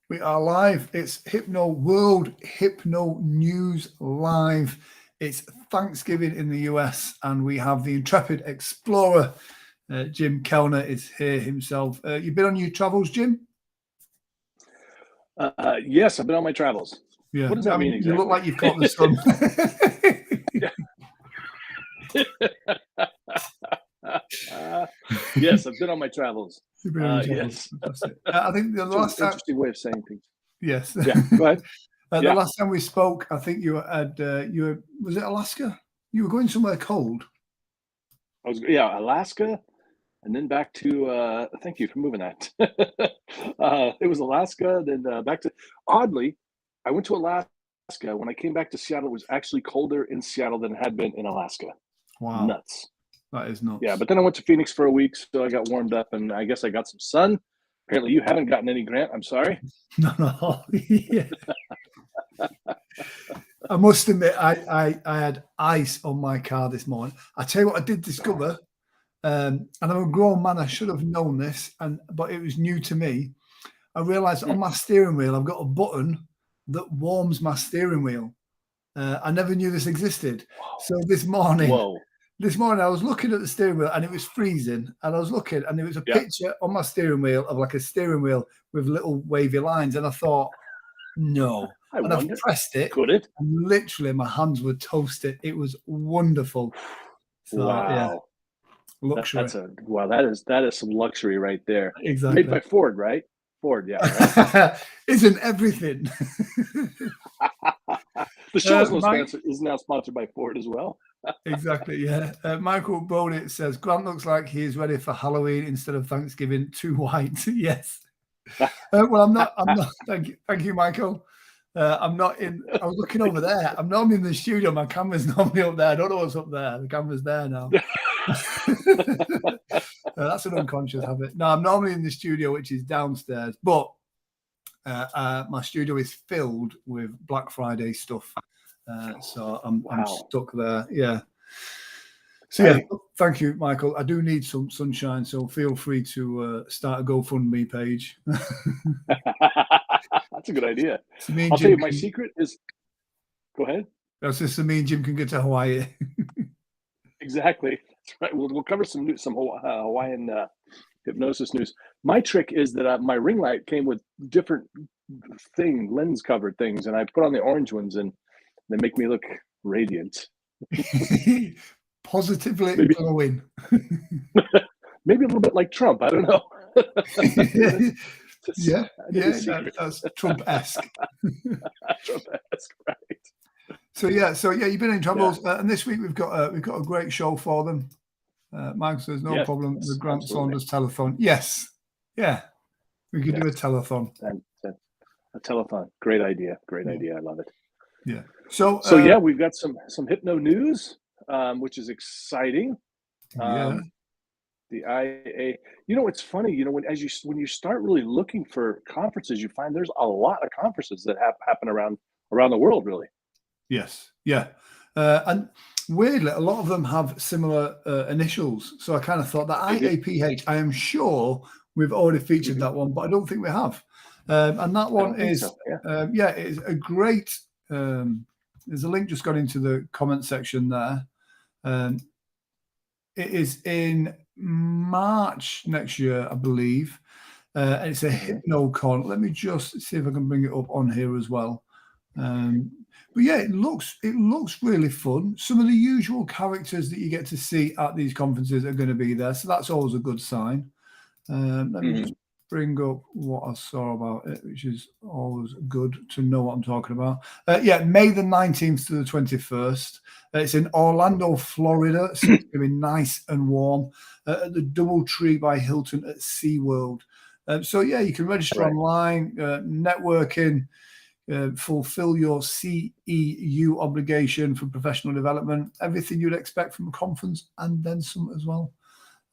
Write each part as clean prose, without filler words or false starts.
We are live. It's Hypno World Hypno News Live. It's Thanksgiving in the US, and we have the intrepid explorer, Jim Kellner, is here himself. You've been on your travels, Jim? Yes, I've been on my travels. Yeah. What does that mean exactly? You look like you've caught the sun. Yes, I've been on my travels. You've been on your Yes. travels. I think the last time, interesting way of saying things. yes. Yeah, go ahead. The last time we spoke, I think you were was it Alaska? You were going somewhere cold. Alaska, and then back to. Thank you for moving that. It was Alaska, then back to. Oddly, I went to Alaska. When I came back to Seattle, it was actually colder in Seattle than it had been in Alaska. Wow, nuts! That is nuts. Yeah, but then I went to Phoenix for a week, so I got warmed up, and I guess I got some sun. Apparently, you haven't gotten any, Grant. I'm sorry. No. Yeah. I must admit, I had ice on my car this morning. I tell you what, I did discover, and I'm a grown man. I should have known this, but it was new to me. I realised on my steering wheel, I've got a button that warms my steering wheel. I never knew this existed. So this morning, I was looking at the steering wheel and it was freezing. And I was looking, and there was a picture on my steering wheel of like a steering wheel with little wavy lines. And I thought, no. I pressed it. Could it? And literally, my hands were toasted. It was wonderful. So, wow. Yeah. Luxury. That is some luxury right there. Exactly. Made by Ford, right? Ford, yeah. Right? Isn't everything? The show is now sponsored by Ford as well. Exactly, yeah. Michael Bodit says, Grant looks like he's ready for Halloween instead of Thanksgiving. Too white. Yes. Well, I'm not. Thank you, Michael. I'm not in. I was looking over there. I'm not in the studio. My camera's normally up there. I don't know what's up there. The camera's there now. That's an unconscious habit. No, I'm normally in the studio, which is downstairs, but my studio is filled with Black Friday stuff. So I'm stuck there. Yeah. So yeah, thank you, Michael. I do need some sunshine, so feel free to start a GoFundMe page. That's a good idea. I'll tell you, my secret is. Go ahead. That's just so me and Jim can get to Hawaii. Exactly. That's right. We'll cover some Hawaiian hypnosis news. My trick is that my ring light came with different lens covered things, and I put on the orange ones, and they make me look radiant. Positively glowing. Maybe a little bit like Trump. I don't know. That's Trump-esque. Trump-esque, right? So you've been in travels, and this week we've got a great show for them. Mike says no problem with Grant Saunders telethon. Yes, yeah, we could do a telethon. A telethon, great idea. I love it. Yeah. So we've got some hypno news, which is exciting. The IA. It's funny. When you start really looking for conferences, you find there's a lot of conferences that happen around the world, really. Yes. Yeah. And weirdly, a lot of them have similar initials. So I kind of thought that IAPH, I am sure we've already featured that one, but I don't think we have. And that one is, it's a great, there's a link just got into the comment section there. It is in March next year, I believe. And it's a HypnoCon. Let me just see if I can bring it up on here as well. But yeah, it looks really fun. Some of the usual characters that you get to see at these conferences are going to be there, so that's always a good sign. Let me just bring up what I saw about it, which is always good to know what I'm talking about. May the 19th to the 21st. It's in Orlando, Florida. So it's going to be nice and warm at the DoubleTree by Hilton at SeaWorld. You can register online, networking. Fulfill your CEU obligation for professional development, everything you'd expect from a conference, and then some as well.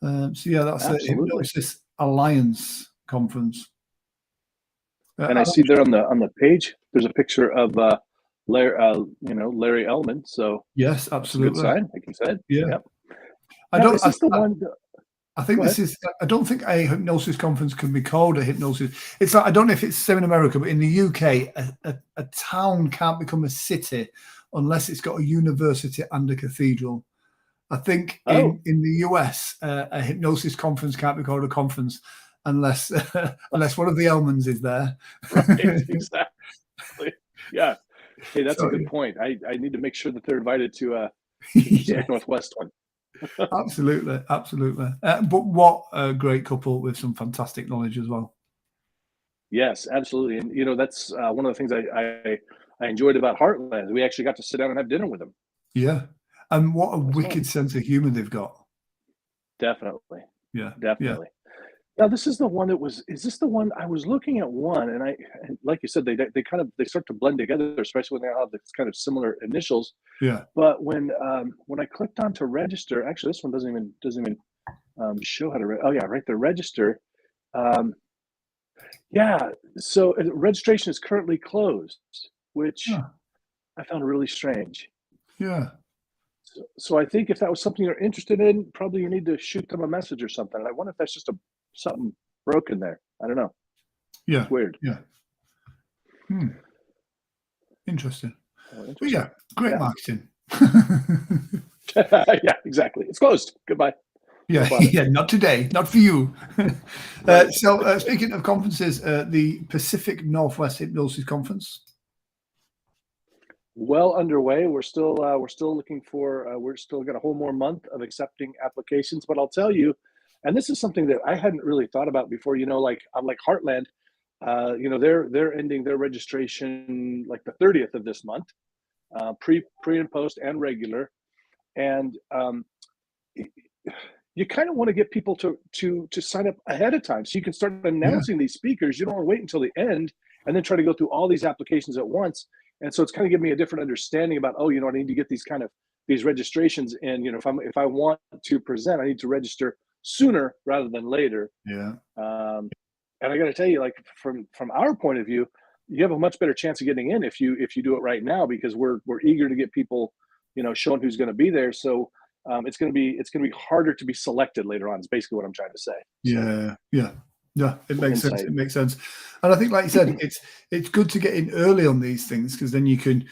That's the Hypnosis Alliance conference. And I see there on the page, there's a picture of Larry Ellman. So yes, absolutely, good sign, like you said. Yeah. Is this the one? I think Go this ahead. is. I don't think a hypnosis conference can be called a hypnosis. It's like, I don't know if it's the same in America, but in the UK, a town can't become a city unless it's got a university and a cathedral. I think Oh, in the US, a hypnosis conference can't be called a conference unless unless one of the Elmans is there. right. Exactly. Yeah. Hey, that's a So good point. I need to make sure that they're invited to the yeah, Pacific Northwest one. absolutely, absolutely. But what a great couple with some fantastic knowledge as well. Yes, absolutely. And that's one of the things I enjoyed about Heartland. We actually got to sit down and have dinner with them. Yeah, and what a That was fun. wicked sense of humor they've got. Definitely. Yeah, yeah, Definitely. Now, this is the one that was is this the one I was looking at one and like you said, they start to blend together, especially when they have this kind of similar initials. yeah. But when I clicked on to register, actually this one doesn't even show how to oh yeah, right there, register. Um, yeah, so registration is currently closed, which Yeah, I found really strange. yeah, So I think if that was something you're interested in, probably you need to shoot them a message or something. And I wonder if that's just something broken there. I don't know. yeah, It's weird. yeah. Hmm, interesting. But Interesting. yeah, great Yeah. marketing. Yeah, exactly. It's closed. Goodbye. Yeah, Don't bother. yeah, not today, not for you. Right. Speaking of conferences, the Pacific Northwest Hypnosis Conference. Well underway. We're still looking for we're still got a whole more month of accepting applications. But I'll tell you, and this is something that I hadn't really thought about before. Like like Heartland, they're ending their registration like the 30th of this month, pre and post and regular. And you kind of want to get people to sign up ahead of time so you can start Yeah, announcing these speakers. You don't want to wait until the end and then try to go through all these applications at once. And so it's kind of giving me a different understanding about, oh, I need to get these registrations in. If I want to present, I need to register sooner rather than later. yeah, And I got to tell you, like from our point of view, you have a much better chance of getting in if you do it right now, because we're eager to get people, showing who's going to be there. So it's going to be harder to be selected later on. Is basically what I'm trying to say. So yeah, yeah, yeah. It little makes sense. insight. It makes sense. And I think, like you said, it's good to get in early on these things because then you can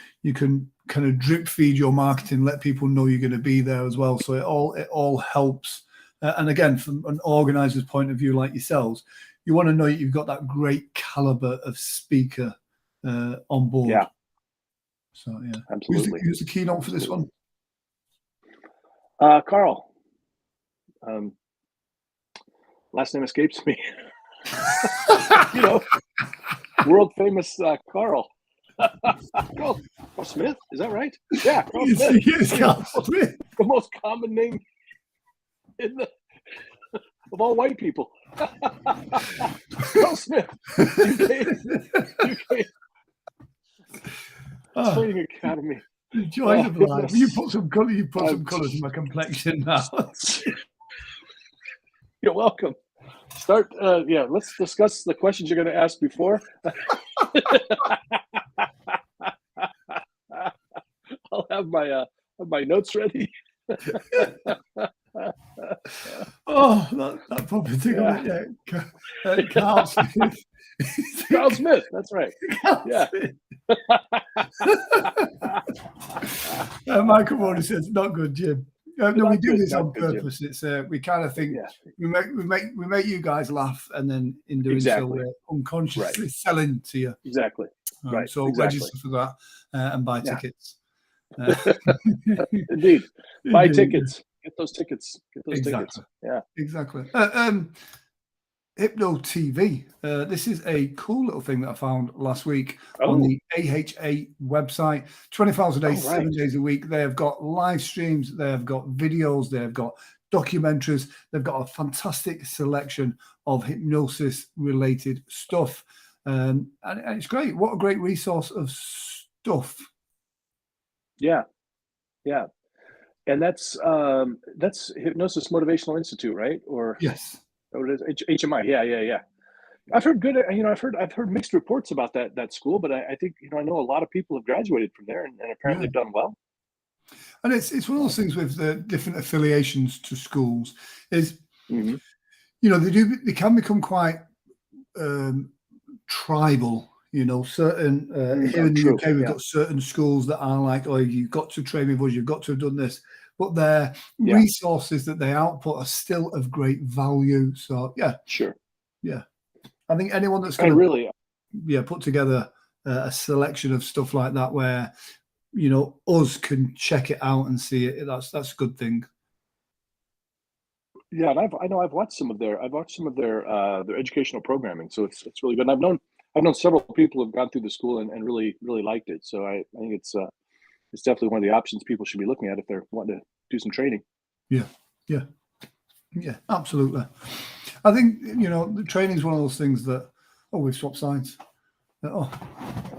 kind of drip feed your marketing, let people know you're going to be there as well. So it all helps. And again, from an organizer's point of view, like yourselves, you want to know you've got that great caliber of speaker on board. Yeah, So yeah, who's the, absolutely, who's the keynote for this absolutely. one? Carl, um, last name escapes me. you know, World famous Carl. Carl, Carl Smith, is that right? Yeah, Carl Yes, Smith. yes, I mean, Carl Smith. the most common name in the of all white people. Carl Smith, UK Oh, Training Academy. joy of life. You Goodness. put some color. You put Uh, some colors in my complexion now. you're welcome. Start. Yeah, let's discuss the questions you're going to ask before. I'll have my notes ready. Oh, that probably tickled Yeah, me. Yeah, Carl Smith. Carl Smith. That's right. Carl Yeah. Smith. Michael Warner says, "Not good, Jim." No, we Not do good. this Not on good, Jim. purpose. It's we kind of think Yeah. we make you guys laugh, and then in doing so, Exactly. we're Right. unconsciously selling to you. Exactly. Right. So Exactly. register for that and buy Yeah. tickets. Uh, Indeed. Buy indeed, tickets. Get those tickets. Get those tickets. exactly, Yeah. exactly. Hypno TV. This is a cool little thing that I found last week on Oh. the AHA website. 24 hours a day, Oh, right. 7 days a week. They have got live streams, they have got videos, they have got documentaries. They've got a fantastic selection of hypnosis related stuff. And it's great. What a great resource of stuff. Yeah. Yeah. And that's Hypnosis Motivational Institute, right? Or Yes. what it is? HMI. Yeah. Yeah. Yeah. I've heard good. I've heard mixed reports about that school, but I think I know a lot of people have graduated from there and Yeah. apparently done well. And it's one of those things with the different affiliations to schools is Hmm. you know, they can become quite tribal. You know, certain here Oh, in the true. UK, we've Yeah. got certain schools that are like, oh, you've got to train with us, you've got to have done this, but their Yeah. resources that they output are still of great value. So yeah, Sure. yeah, I think anyone that's I going to really, put together a selection of stuff like that where, you know, us can check it out and see it, that's a good thing. yeah, and I know I've watched some of their educational programming, so it's really good. And I've known several people who've gone through the school and really liked it. So I think it's definitely one of the options people should be looking at if they're wanting to do some training. Yeah, yeah, yeah, absolutely. I think, you know, the training is one of those things that, oh, we've swapped sides. Oh,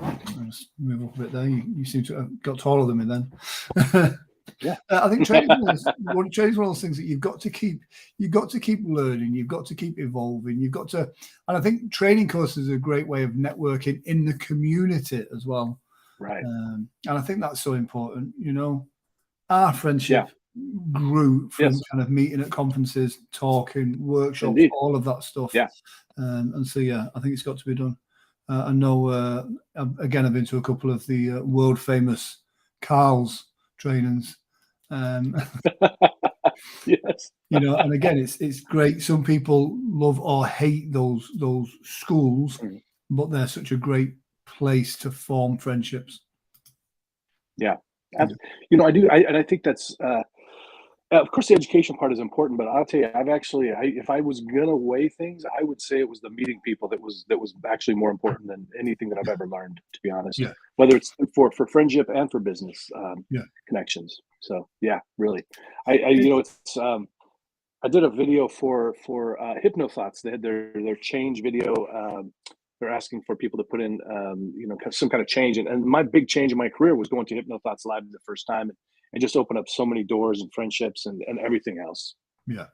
I'll just move up a bit there. You seem to have got taller than me then. Yeah. I think training is one of those things that you've got to keep learning, you've got to keep evolving, you've got to, and I think training courses are a great way of networking in the community as well. Right. And I think that's so important. You know, our Yeah. friendship grew from Yes. kind of meeting at conferences, talking, workshops, Indeed. all of that stuff. Yeah. And so, yeah, I think it's got to be done. I know, again, I've been to a couple of the world famous Carl's trainings. Yes. You know, and again, it's great. Some people love or hate those schools, Mhm. but they're such a great place to form friendships. Yeah. Yeah. You know, I do. And I think that's, of course, the education part is important, but I'll tell you, if I was gonna weigh things, I would say it was the meeting people that was actually more important than anything that I've ever learned, to be honest. Yeah, Whether it's for friendship and for business yeah. connections. So yeah, really, you know, it's I did a video for Hypno Thoughts. They had their change video. They're asking for people to put in, you know, some kind of change. And my big change in my career was going to Hypno Thoughts Live the first time, and just opened up so many doors and friendships and everything else. Yeah.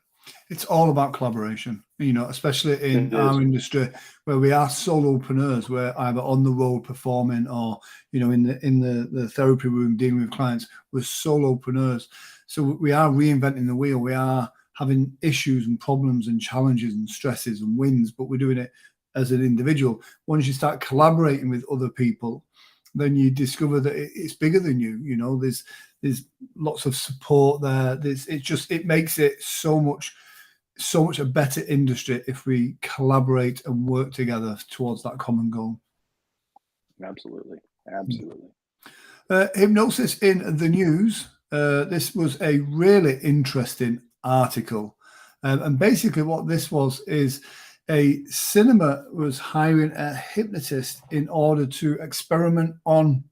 It's all about collaboration, you know, especially in It is. our industry where we are solopreneurs. We're either on the road performing or, you know, in the therapy room dealing with clients. We're solopreneurs. So we are reinventing the wheel. We are having issues and problems and challenges and stresses and wins, but we're doing it as an individual. Once you start collaborating with other people, then you discover that it's bigger than you. You know, there's lots of support there. It makes it so much a better industry if we collaborate and work together towards that common goal. Absolutely. Absolutely. Hypnosis in the news. This was a really interesting article. And basically what this was is a cinema was hiring a hypnotist in order to experiment on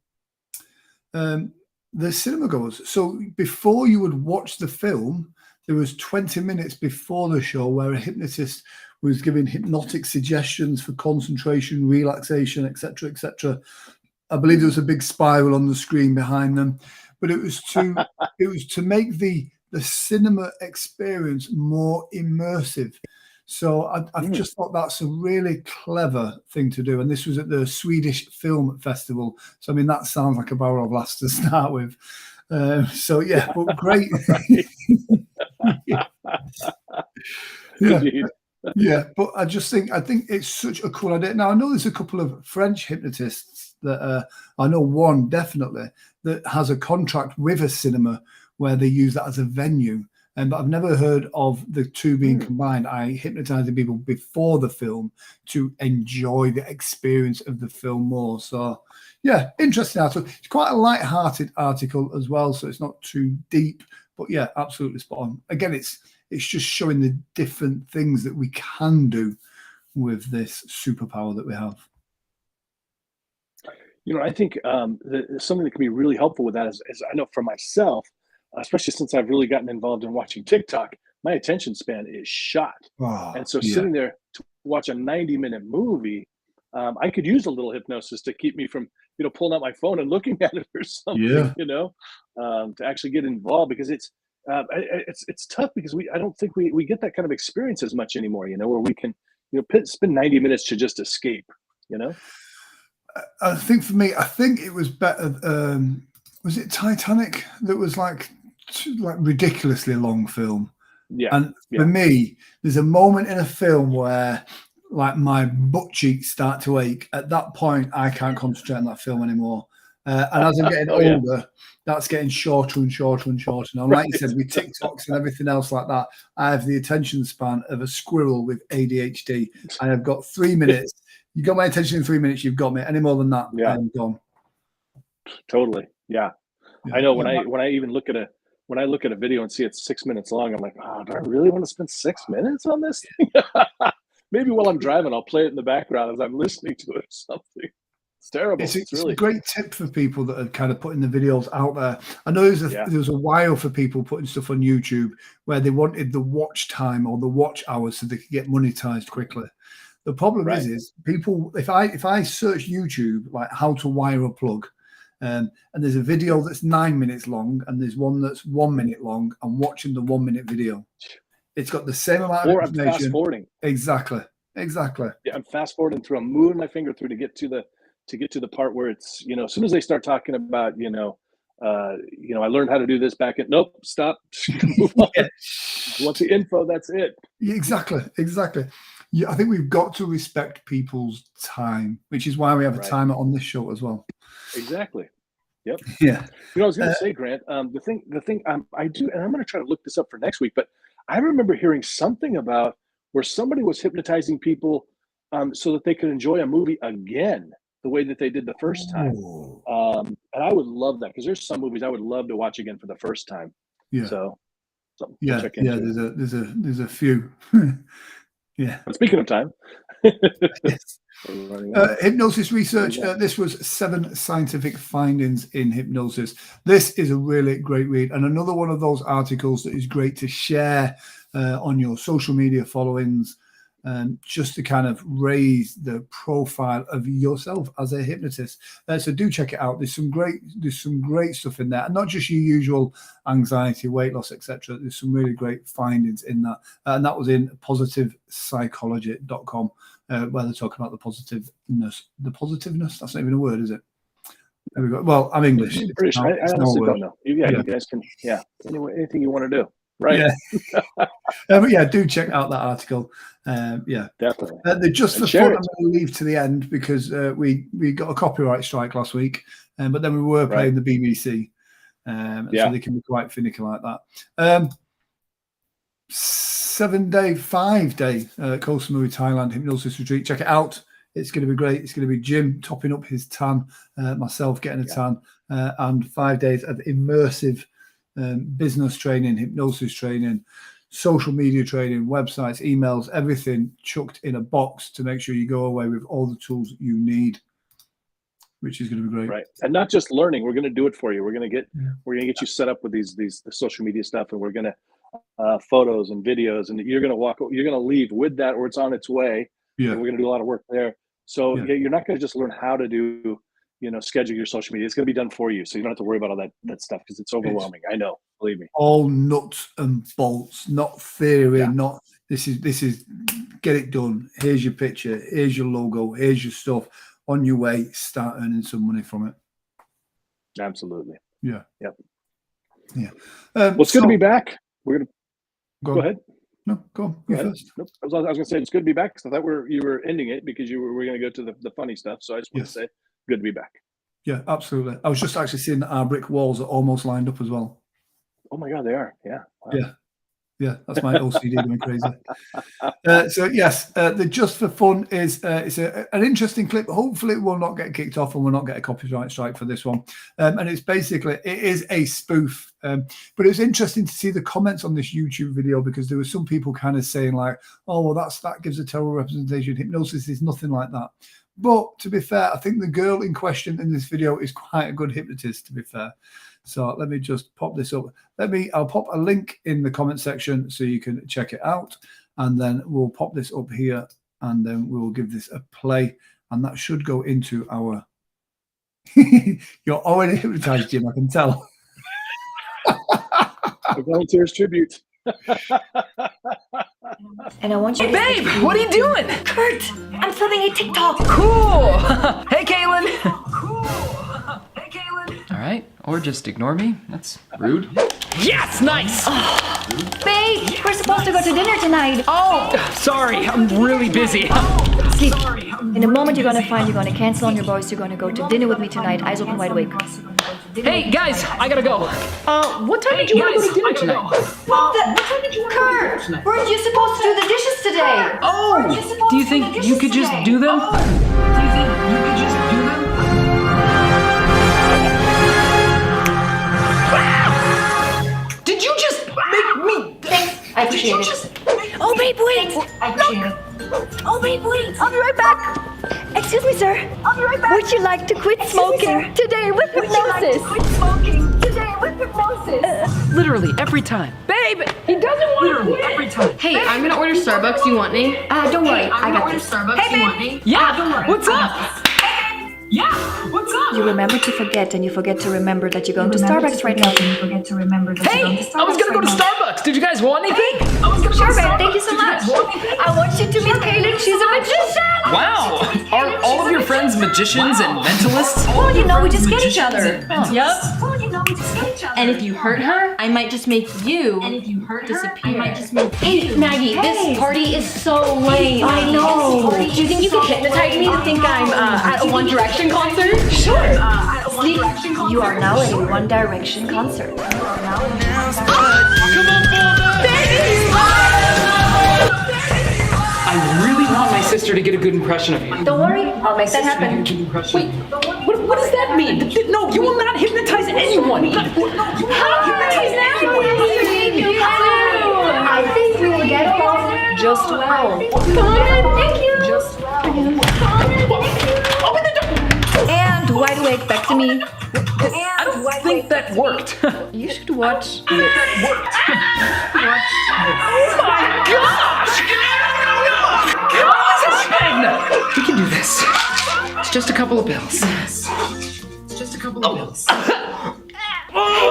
the cinema goers. So before you would watch the film, there was 20 minutes before the show where a hypnotist was giving hypnotic suggestions for concentration, relaxation, etc., etc. I believe there was a big spiral on the screen behind them, but it was to make the cinema experience more immersive. So I've Mm. just thought that's a really clever thing to do. And this was at the Swedish Film Festival. So, I mean, that sounds like a barrel of laughs to start with. So, yeah, but great. Yeah. Indeed. Yeah, but I think it's such a cool idea. Now I know there's a couple of French hypnotists that I know one definitely that has a contract with a cinema where they use that as a venue. And but I've never heard of the two being Mm. combined. I hypnotizing people before the film to enjoy the experience of the film more. So yeah, interesting article. It's quite a light-hearted article as well, so it's not too deep. But yeah, absolutely spot on. Again, it's just showing the different things that we can do with this superpower that we have. You know, I think something that can be really helpful with that is I know for myself, especially since I've really gotten involved in watching TikTok, my attention span is shot. Oh, And so yeah. sitting there to watch a 90-minute movie, I could use a little hypnosis to keep me from, you know, pulling out my phone and looking at it or something, Yeah. you know, to actually get involved because it's tough because I don't think we get that kind of experience as much anymore, you know, where we can, you know, spend 90 minutes to just escape, you know? I think for me, I think it was better. Was it Titanic that was like ridiculously long film? Yeah. And for me, there's a moment in a film where like my butt cheeks start to ache. At that point, I can't concentrate on that film anymore. And as I'm getting older, that's getting shorter and shorter and shorter. And like you said, with TikToks and everything else like that, I have the attention span of a squirrel with ADHD. And I've got 3 minutes. You got my attention in 3 minutes, you've got me. Any more than that, I'm gone. Totally. Yeah. I know when I even look at a video and see it's 6 minutes long, I'm like, oh, do I really want to spend 6 minutes on this thing? Maybe while I'm driving, I'll play it in the background as I'm listening to it or something. It's terrible. It's really a great tip for people that are kind of putting the videos out there. I know there was a while for people putting stuff on YouTube where they wanted the watch time or the watch hours so they could get monetized quickly. The problem is people, if I search YouTube, like how to wire a plug, and there's a video that's 9 minutes long and there's one that's 1 minute long, I'm watching the 1 minute video. It's got the same amount of information. I'm fast forwarding. Exactly. Yeah, I'm fast forwarding through. I'm moving my finger through to get to the part where it's, as soon as they start talking about, I learned how to do this back in. Nope, stop. Move on. Once the info, that's it. Exactly. Yeah, I think we've got to respect people's time, which is why we have a timer on this show as well. Exactly. Yep. Yeah. I was going to say, Grant, the thing I do, and I'm going to try to look this up for next week, but I remember hearing something about where somebody was hypnotizing people so that they could enjoy a movie again the way that they did the first time. And I would love that because there's some movies I would love to watch again for the first time. Yeah. So check into. There's a few. Yeah. But speaking of time. Yes. Hypnosis research. This was 7 scientific findings in hypnosis. This is a really great read, and another one of those articles that is great to share on your social media followings, just to kind of raise the profile of yourself as a hypnotist. So do check it out. There's some great stuff in there, and not just your usual anxiety, weight loss, etc. There's some really great findings in that, and that was in positivepsychology.com. Where they're talking about the positiveness. That's not even a word, is it? There we go. Well, I'm English. British. I honestly don't know. You guys can. Yeah. Anyway, anything you want to do. Right. Yeah. But yeah, do check out that article. Definitely. The just for fun, I'm going to leave to the end because we got a copyright strike last week, but then we were playing the BBC, so they can be quite finicky like that. 5-day Koh Samui, Thailand hypnosis retreat. Check it out. It's going to be great. It's going to be Jim topping up his tan, myself getting a tan, and 5 days of immersive business training, hypnosis training, social media training, websites, emails, everything chucked in a box to make sure you go away with all the tools that you need, which is going to be great. Right, and not just learning. We're going to do it for you. We're going to get you set up with the social media stuff, and we're going to photos and videos, and you're going to leave with that, or it's on its way. Yeah, we're going to do a lot of work there. So you're not going to just learn how to do, schedule your social media. It's going to be done for you, so you don't have to worry about all that stuff because it's overwhelming. I know, believe me. All nuts and bolts, not theory. Not this is get it done. Here's your picture. Here's your logo. Here's your stuff. On your way, start earning some money from it. Absolutely. Yeah. Yep. Yeah. Well, it's good to be back. We're gonna go ahead. No, go on. Go first. Nope. I was going to say it's good to be back because I thought you were ending it because we were going to go to the funny stuff. So I just want to say good to be back. Yeah, absolutely. I was just actually seeing that our brick walls are almost lined up as well. Oh my God, they are. Yeah. Wow. Yeah. That's my OCD going crazy. So yes, the just for fun is it's an interesting clip. Hopefully, it will not get kicked off and we'll not get a copyright strike for this one. And it's basically it is a spoof. But it's interesting to see the comments on this YouTube video because there were some people kind of saying like, "Oh, well, that gives a terrible representation. Hypnosis is nothing like that." But to be fair, I think the girl in question in this video is quite a good hypnotist. To be fair. So let me just pop this up. I'll pop a link in the comment section so you can check it out. And then we'll pop this up here and then we'll give this a play. And that should go into our... You're already hypnotized, Jim, I can tell. A volunteer's tribute. And I want you to... Babe, what are you doing? Kurt, I'm filming a TikTok. Cool. Hey, Kaylin. Cool. Hey, Kaylin. All right, or just ignore me. That's rude. Yes, nice. Babe. Wait, we're supposed to go to dinner tonight. Oh, sorry, I'm really busy. Sleep. In a moment, you're gonna find you're gonna cancel on your boys. You're gonna go to dinner with me tonight. Eyes open, wide awake. Hey, guys, I gotta go. What time did you want to go to dinner tonight? What time did you Kurt, weren't you supposed to do the dishes today? Oh, do you think you could just do them? Did you just make me... Thanks, I appreciate it. Oh, babe, wait. I appreciate it. Oh, wait, wait. I'll be right back. Excuse me, sir. I'll be right back. Would you like to quit smoking today with hypnosis? Literally every time. Babe, he doesn't want to quit. Every time. Hey, I'm gonna order Starbucks. You want me? Don't worry, I got this. Starbucks. You want me? Yeah, what's up? Yeah, what's up? You remember to forget, and you forget to remember that you're going to Starbucks right now. Hey, I was gonna go to Starbucks. Did you guys want anything? Sure, babe. Thank you so much. I want you to meet Kaylin. She's a magician. Wow. Are all of your friends magicians and mentalists? Well, you know, we just get each other. Yep. And if you hurt her, I might just make you disappear. Hey, Maggie, this party is so lame. I know. Do you think you could hypnotize me to think I'm at a One Direction concert? Sure. Sleep. You are now at a One Direction concert. I really want my sister to get a good impression of you. Don't worry, I'll make that happen. Wait, what does that mean? No, you will not hypnotize anyone. You cannot hypnotize anyone. I think we will get along just well. Thank you. Just well. Open the door. And wide awake, back to me. I don't think that worked. You should watch. Oh my gosh! We can do this. It's just a couple of pills. It's just a couple of pills. Hey,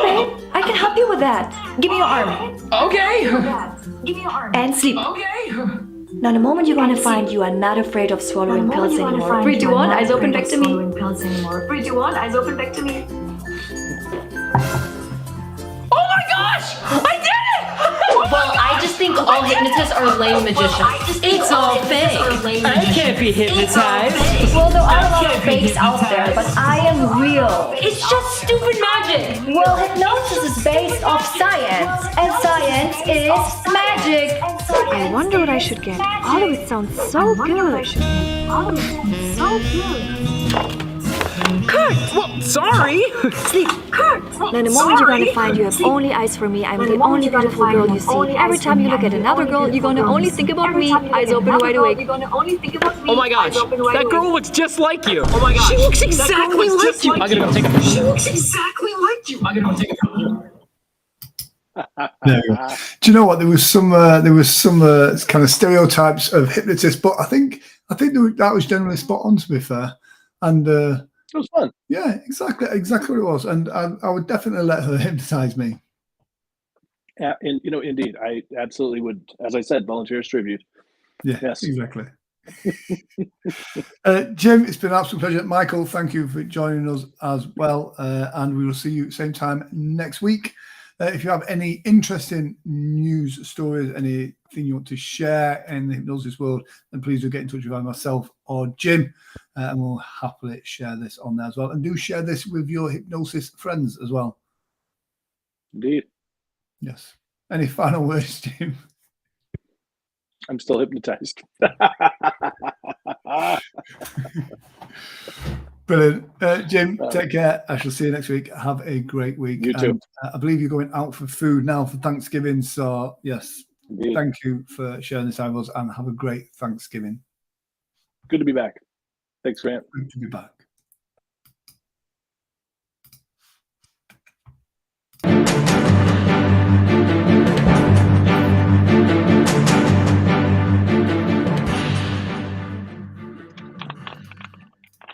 babe, I can help you with that. Give me your arm. Okay. And sleep. Okay. Now, in a moment, you're going to find you are not afraid of swallowing pills anymore. 3, 2, 1, eyes open, back to me. 3, 2, 1, eyes open, back to me. Oh my gosh! I did it! Well, I just think all hypnotists are lame magicians. It's all fake. I can't be hypnotized. Well, there are a lot of fakes out there, but I am real. It's just stupid magic. Well, hypnosis is based off science, and science is magic. I wonder what I should get. All of it sounds so good. Kurt! Well, sorry. Sleep. Kurt! Now, in a moment, you're going to find you have only eyes for me. I'm the only beautiful girl you see. Every time you look at another girl, you're going to only think about me. Eyes open, wide awake. Oh my gosh, that girl looks just like you. Oh my gosh. She looks exactly like you. I'm gonna go take a picture. She looks exactly like you. I'm gonna go take a picture. There you go. Do you know what? There was some kind of stereotypes of hypnotists, but I think that was generally spot on, to be fair. And It was fun. yeah, exactly what it was. And I would definitely let her hypnotize me. Yeah, and indeed, I absolutely would. As I said, volunteer as tribute. Yeah, Yes. exactly. Jim, it's been an absolute pleasure. Michael, thank you for joining us as well. And we will see you same time next week. If you have any interesting news stories, anything you want to share in the hypnosis world, then please do get in touch with either myself or Jim, and we'll happily share this on there as well. And do share this with your hypnosis friends as well. Indeed. Yes. Any final words, Jim? I'm still hypnotized. Brilliant. Jim, take care. I shall see you next week. Have a great week. You too. And, I believe you're going out for food now for Thanksgiving. So, yes, Indeed. thank you for sharing this time with us, and have a great Thanksgiving. Good to be back. Thanks, Grant. Good to be back.